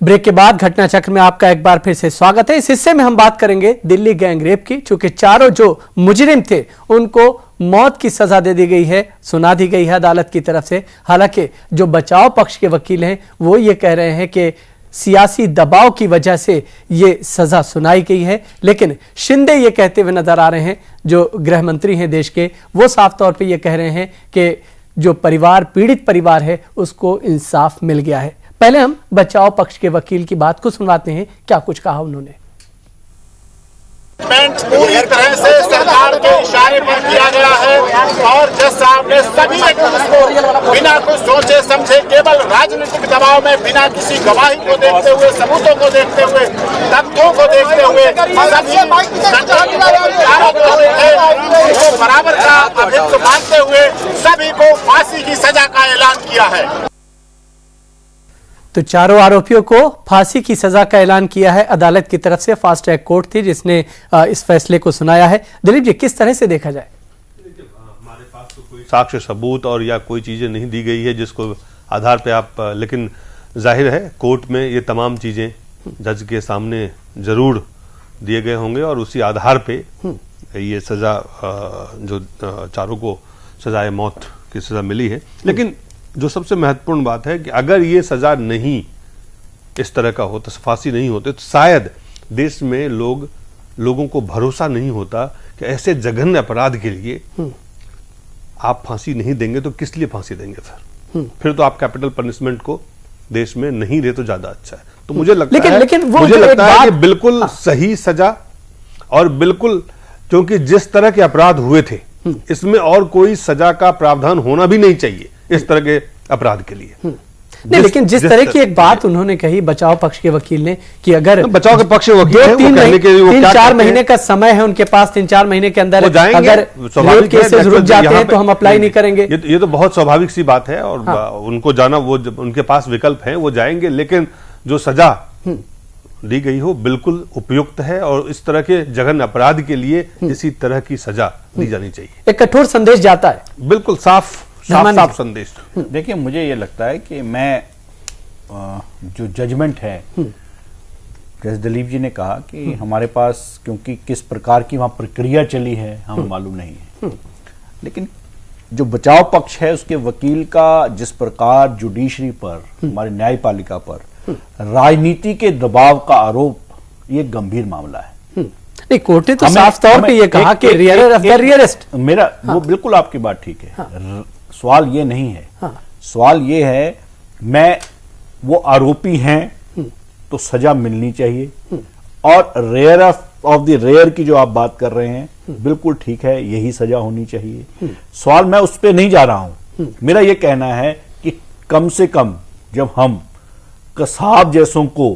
Break के बाद घटना चक्र में आपका एक बार फिर से स्वागत है। इस हिस्से में हम बात करेंगे दिल्ली गैंगरेप की। चूंकि चारों जो मुजरिम थे उनको मौत की सजा दे दी गई है, सुना दी गई है अदालत की तरफ से। हालांकि जो बचाव पक्ष के वकील हैं वो ये कह रहे हैं कि सियासी दबाव की वजह से ये सजा सुनाई गई है। लेकिन शिंदे ये कहते हुए नजर आ रहे हैं, जो गृह मंत्री हैं देश के, वो साफ तौर पर यह कह रहे हैं कि जो परिवार, पीड़ित परिवार है, उसको इंसाफ मिल गया है। पहले हम बचाव पक्ष के वकील की बात को सुनवाते हैं, क्या कुछ कहा उन्होंने। पूरी तरह से सरकार के इशारे पर किया गया है और जज साहब ने सभी को बिना कुछ सोचे समझे, केवल राजनीतिक दबाव में, बिना किसी गवाही को देखते हुए, सबूतों को देखते हुए, तथ्यों को देखते हुए, बराबर का अभियुक्त मानते हुए सभी को फांसी की सजा का ऐलान किया है। तो चारों आरोपियों को फांसी की सजा का ऐलान किया है अदालत की तरफ से। फास्ट ट्रैक कोर्ट थी जिसने इस फैसले को सुनाया है। दिलीप जी, किस तरह से देखा जाए? हमारे पास तो कोई साक्ष्य सबूत और या कोई चीजें नहीं दी गई है जिसको आधार पे आप, लेकिन जाहिर है कोर्ट में ये तमाम चीजें जज के सामने जरूर दिए गए होंगे और उसी आधार पे ये सजा, जो चारों को सजाए मौत की सजा मिली है। लेकिन जो सबसे महत्वपूर्ण बात है कि अगर ये सजा नहीं इस तरह का होता, फांसी नहीं होते, तो शायद देश में लोगों को भरोसा नहीं होता कि ऐसे जघन्य अपराध के लिए आप फांसी नहीं देंगे तो किस लिए फांसी देंगे फिर तो आप कैपिटल पनिशमेंट को देश में नहीं दे तो ज्यादा अच्छा है। तो मुझे लगता है कि बिल्कुल सही सजा, और बिल्कुल क्योंकि जिस तरह के अपराध हुए थे इसमें और कोई सजा का प्रावधान होना भी नहीं चाहिए इस तरह के अपराध के लिए। नहीं, लेकिन जिस तरह की एक बात उन्होंने कही बचाव पक्ष के वकील ने कि अगर बचाव के पक्ष के वकील 3-4 महीने का समय है उनके पास, 3-4 महीने के अंदर अगर केसेस रुक जाते हैं तो हम अप्लाई नहीं करेंगे। ये तो बहुत स्वाभाविक सी बात है और उनको जाना, वो उनके पास विकल्प है, वो जाएंगे। लेकिन जो सजा दी गई हो बिल्कुल उपयुक्त है और इस तरह के जघन्य अपराध के लिए इसी तरह की सजा दी जानी चाहिए। एक कठोर संदेश जाता है, बिल्कुल साफ संदेश। देखिए, मुझे ये लगता है कि मैं जो जजमेंट है, जैसे दिलीप जी ने कहा कि हमारे पास क्योंकि किस प्रकार की वहां प्रक्रिया चली है हमें मालूम नहीं है, लेकिन जो बचाव पक्ष है उसके वकील का जिस प्रकार जुडिशरी पर, हमारी न्यायपालिका पर राजनीति के दबाव का आरोप, ये गंभीर मामला है। नहीं, कोर्ट ने तो साफ तौर पे ये कहा कि रियरेस्ट ऑफ द रियरेस्ट। मेरा वो बिल्कुल आपकी बात ठीक है। सवाल ये नहीं है, सवाल ये है वो आरोपी हैं तो सजा मिलनी चाहिए, और रेयर ऑफ द रेयर की जो आप बात कर रहे हैं बिल्कुल ठीक है, यही सजा होनी चाहिए। सवाल मैं उस पर नहीं जा रहा हूं। मेरा ये कहना है कि कम से कम जब हम कसाब जैसों को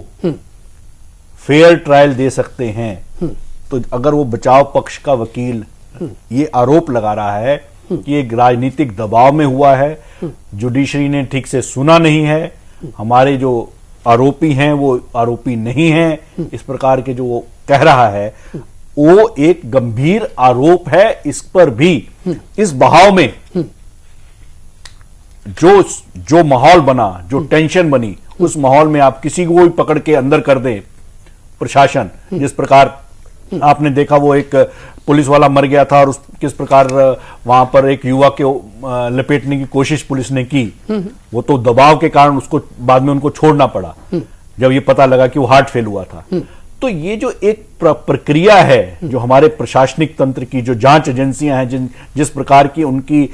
फेयर ट्रायल दे सकते हैं, तो अगर वो बचाव पक्ष का वकील ये आरोप लगा रहा है कि एक राजनीतिक दबाव में हुआ है, जुडिशरी ने ठीक से सुना नहीं है, हमारे जो आरोपी हैं वो आरोपी नहीं हैं, इस प्रकार के जो वो कह रहा है, वो एक गंभीर आरोप है। इस पर भी इस बहाव में जो माहौल बना, जो टेंशन बनी, उस माहौल में आप किसी को भी पकड़ के अंदर कर दे, प्रशासन जिस प्रकार आपने देखा वो एक पुलिस वाला मर गया था और किस प्रकार वहां पर एक युवा के लपेटने की कोशिश पुलिस ने की, वो तो दबाव के कारण उसको बाद में उनको छोड़ना पड़ा जब ये पता लगा कि वो हार्ट फेल हुआ था। तो ये जो एक प्रक्रिया है, जो हमारे प्रशासनिक तंत्र की, जो जांच एजेंसियां हैं, जिस प्रकार की उनकी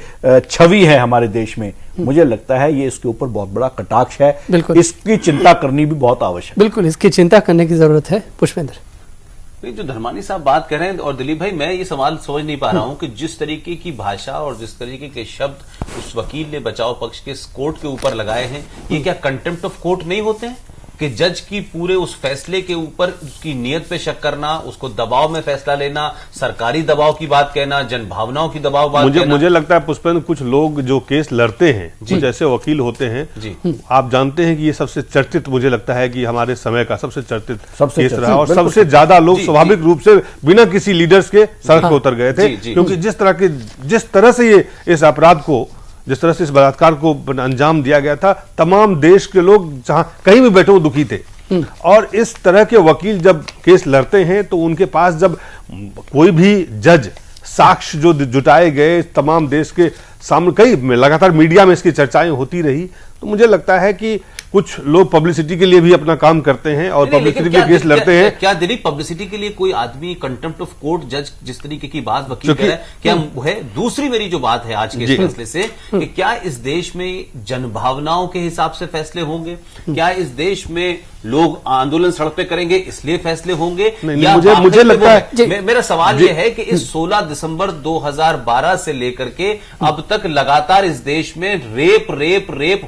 छवि है हमारे देश में, मुझे लगता है ये इसके ऊपर बहुत बड़ा कटाक्ष है। इसकी चिंता करनी भी बहुत आवश्यक है। बिल्कुल, इसकी चिंता करने की जरूरत है। पुष्पेंद्र, नहीं, जो धर्मानी साहब बात कर रहे हैं, और दिलीप भाई, मैं ये सवाल समझ नहीं पा रहा हूं कि जिस तरीके की भाषा और जिस तरीके के शब्द उस वकील ने बचाव पक्ष के कोर्ट के ऊपर लगाए हैं, ये क्या कंटेम्प्ट ऑफ कोर्ट नहीं होते हैं कि जज की पूरे उस फैसले के ऊपर उसकी नीयत पे शक करना, उसको दबाव में फैसला लेना, सरकारी दबाव की बात कहना, जनभावनाओं की दबाव बात कहना। मुझे लगता है पुष्पेंद्र, कुछ लोग जो केस लड़ते हैं, कुछ ऐसे वकील होते हैं, आप जानते हैं कि ये सबसे चर्चित, मुझे लगता है कि हमारे समय का सबसे चर्चित केस रहा, और सबसे ज्यादा लोग स्वाभाविक रूप से बिना किसी लीडर्स के सड़क पर उतर गए थे, क्योंकि जिस तरह से ये इस अपराध को, जिस तरह से इस बलात्कार को अंजाम दिया गया था, तमाम देश के लोग जहां कहीं भी बैठे वो दुखी थे। और इस तरह के वकील जब केस लड़ते हैं तो उनके पास जब कोई भी जज साक्ष्य जो जुटाए गए तमाम देश के सामने, कई लगातार मीडिया में इसकी चर्चाएं होती रही, तो मुझे लगता है कि कुछ लोग पब्लिसिटी के लिए भी अपना काम करते हैं और पब्लिसिटी के केस लड़ते हैं। क्या दिलीप, पब्लिसिटी के लिए कोई आदमी कंटेम्प्ट ऑफ कोर्ट जज जिस तरीके की बात वकील कह रहा है, क्या वो है? दूसरी मेरी जो बात है आज के इस फैसले से कि क्या इस देश में जनभावनाओं के हिसाब से फैसले होंगे? क्या इस देश में लोग आंदोलन सड़क पे करेंगे इसलिए फैसले होंगे? या मुझे लगता है, मेरा सवाल यह है कि इस 16 दिसंबर 2012 से लेकर के अब तक लगातार इस देश में रेप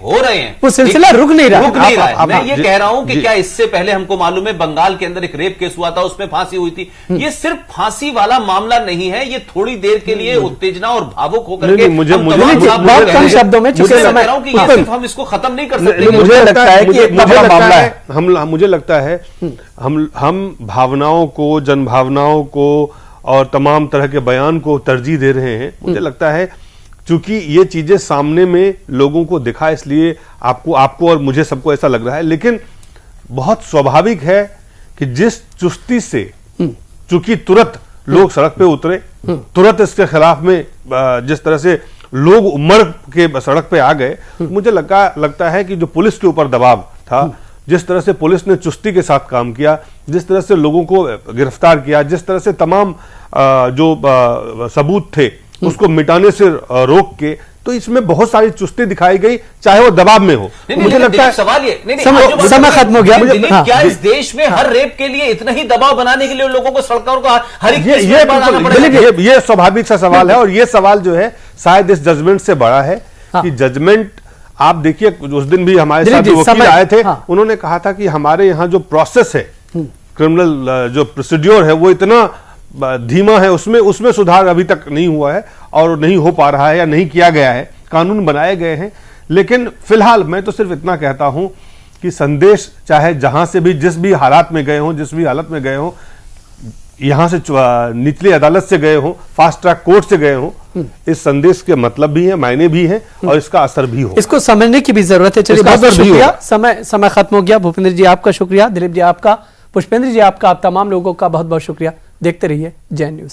हो रहे हैं, वो सिलसिला रुक नहीं रहा है। मैं ये कह रहा हूं कि क्या इससे पहले हमको मालूम है बंगाल के अंदर एक रेप केस हुआ था, उसमें फांसी हुई थी। ये सिर्फ फांसी वाला मामला नहीं है, ये थोड़ी देर के लिए उत्तेजना और भावुक होकर के बहुत कम शब्दों में चुके समय हम इसको खत्म नहीं कर सकते। मुझे लगता है कि एक बड़ा मामला है। मुझे लगता है हम भावनाओं को, जनभावनाओं को और तमाम तरह के बयान को तरजीह दे रहे हैं। मुझे लगता है क्योंकि ये चीजें सामने में लोगों को दिखा, इसलिए आपको और मुझे सबको ऐसा लग रहा है। लेकिन बहुत स्वाभाविक है कि जिस चुस्ती से चूंकि तुरंत लोग सड़क पे उतरे, तुरंत इसके खिलाफ में जिस तरह से लोग उमड़ के सड़क पे आ गए, मुझे लगता है कि जो पुलिस के ऊपर दबाव था, जिस तरह से पुलिस ने चुस्ती के साथ काम किया, जिस तरह से लोगों को गिरफ्तार किया, जिस तरह से तमाम जो सबूत थे उसको मिटाने से रोक के, तो इसमें बहुत सारी चुस्ती दिखाई गई, चाहे वो दबाव में हो। मुझे लगता है सवाल ये समय खत्म हो गया। क्या इस देश में हर रेप के लिए इतना ही दबाव बनाने के लिए लोगों को सड़कों को हर एक ये स्वाभाविक सा सवाल है, और ये सवाल जो है शायद इस जजमेंट से बड़ा है कि जजमेंट आप देखिए, उस दिन भी हमारे साथ जो वकील आए थे, उन्होंने कहा था कि हमारे यहाँ जो प्रोसेस है, क्रिमिनल जो प्रोसीड्योर है, वो इतना धीमा है, उसमें सुधार अभी तक नहीं हुआ है और नहीं हो पा रहा है या नहीं किया गया है। कानून बनाए गए हैं, लेकिन फिलहाल मैं तो सिर्फ इतना कहता हूं कि संदेश चाहे जहां से भी, जिस भी हालात में गए हों, जिस भी हालत में गए हों, यहां से निचली अदालत से गए हों, फास्ट ट्रैक कोर्ट से गए हों, इस संदेश के मतलब भी है, मायने भी है और इसका असर भी हो। इसको समझने की भी जरूरत है। चलिए, बहुत बहुत शुक्रिया। समय खत्म हो गया। भूपेंद्र जी आपका शुक्रिया, दिलीप जी आपका, पुष्पेंद्र जी आपका, आप तमाम लोगों का बहुत बहुत शुक्रिया। देखते रहिए जय न्यूज।